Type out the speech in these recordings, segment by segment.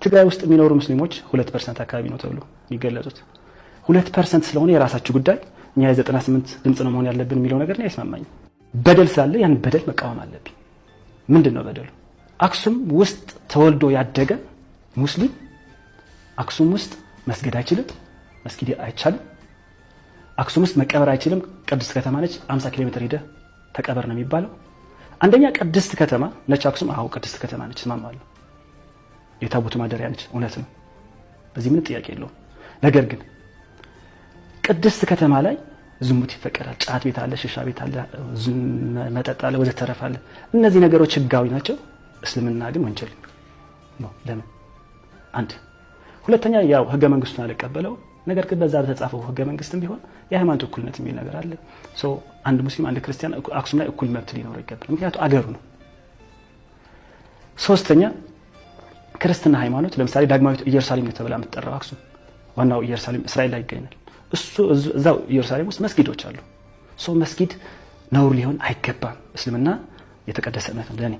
ትግራይ ውስጥ የሚኖሩ ሙስሊሞች 2% አካባቢ ነው ተብሎ የሚገለጹት 2% ስለሆነ የራሳችሁ ጉዳይ እኛ የ98 ድምጽ ነው መሆን ያለብን የሚለው ነገር ነው አይስማማኝም። በደል ስላለ ያን በደል መቃወም አለብኝ። ምንድነው በደሉ? አክሱም ውስጥ ተወልዶ ያደገ ሙስሊም አክሱም ውስጥ መስገድ አይችልም፣ መስጊድ አይቻልም። አክሱም ውስጥ መቀበር አይችልም። ቅድስት ከተማ ነች፣ 50 ኪሎ ሜትር ሄደ ተቀበር ነው የሚባለው። አንደኛ ቅድስት ከተማ ነች አክሱም። አዎ ቅድስት ከተማ ነች፣ እስማማለሁ። የታቦቱ ማደሪያ ነች፣ እውነት ነው። በዚህ ምን ጥያቄ የለውም። ነገር ግን ቅድስት ከተማ ላይ ዝሙት ይፈቀዳል፣ ጫት ቤት አለ፣ ሽሻ ቤት አለ፣ መጠጥ አለ፣ ወደ ተረፈ አለ። እነዚህ ነገሮች ህጋዊ ናቸው። እስልምና ግን ወንጀል ነው። ለምን? አንድ ሁለተኛ ያው ህገ መንግስቱን አልቀበለው። ነገር ግን በዛ በተጻፈው ህገ መንግስትም ቢሆን የሃይማኖት እኩልነት የሚል ነገር አለ። አንድ ሙስሊም አንድ ክርስቲያን አክሱም ላይ እኩል መብት ሊኖረው ይገባል፣ ምክንያቱም አገሩ ነው። ሶስተኛ ክርስትና ሃይማኖት ለምሳሌ ዳግማዊት ኢየሩሳሌም ነው ተብላ የምትጠራው አክሱም፣ ዋናው ኢየሩሳሌም እስራኤል ላይ ይገኛል። እዛው ኢየሩሳሌም ውስጥ መስጊዶች አሉ። መስጊድ ነውር ሊሆን አይገባም። እስልምና የተቀደሰ እምነት ነው ለኔ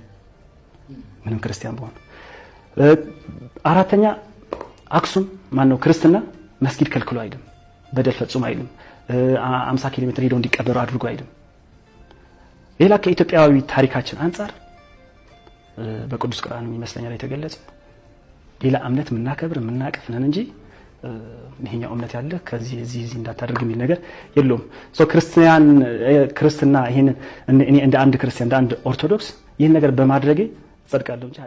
ምንም ክርስቲያን በሆነ። አራተኛ አክሱም ማነው ክርስትና መስጊድ ከልክሎ አይደለም፣ በደል ፈጽሞ አይደለም፣ 50 ኪሎ ሜትር ሄደው እንዲቀበሩ አድርጎ አይደለም። ሌላ ከኢትዮጵያዊ ታሪካችን አንፃር በቅዱስ ቁርአን ይመስለኛል የተገለጸው ሌላ እምነት ምናከብር ምናቀፍ ነን እንጂ ይሄኛው እምነት ያለ ከዚህ እዚህ እንዳታደርግ የሚል ነገር የለውም። ክርስትና ይሄን እኔ እንደ አንድ ክርስቲያን እንደ አንድ ኦርቶዶክስ ይሄን ነገር በማድረጌ ጸድቃለሁ እንጂ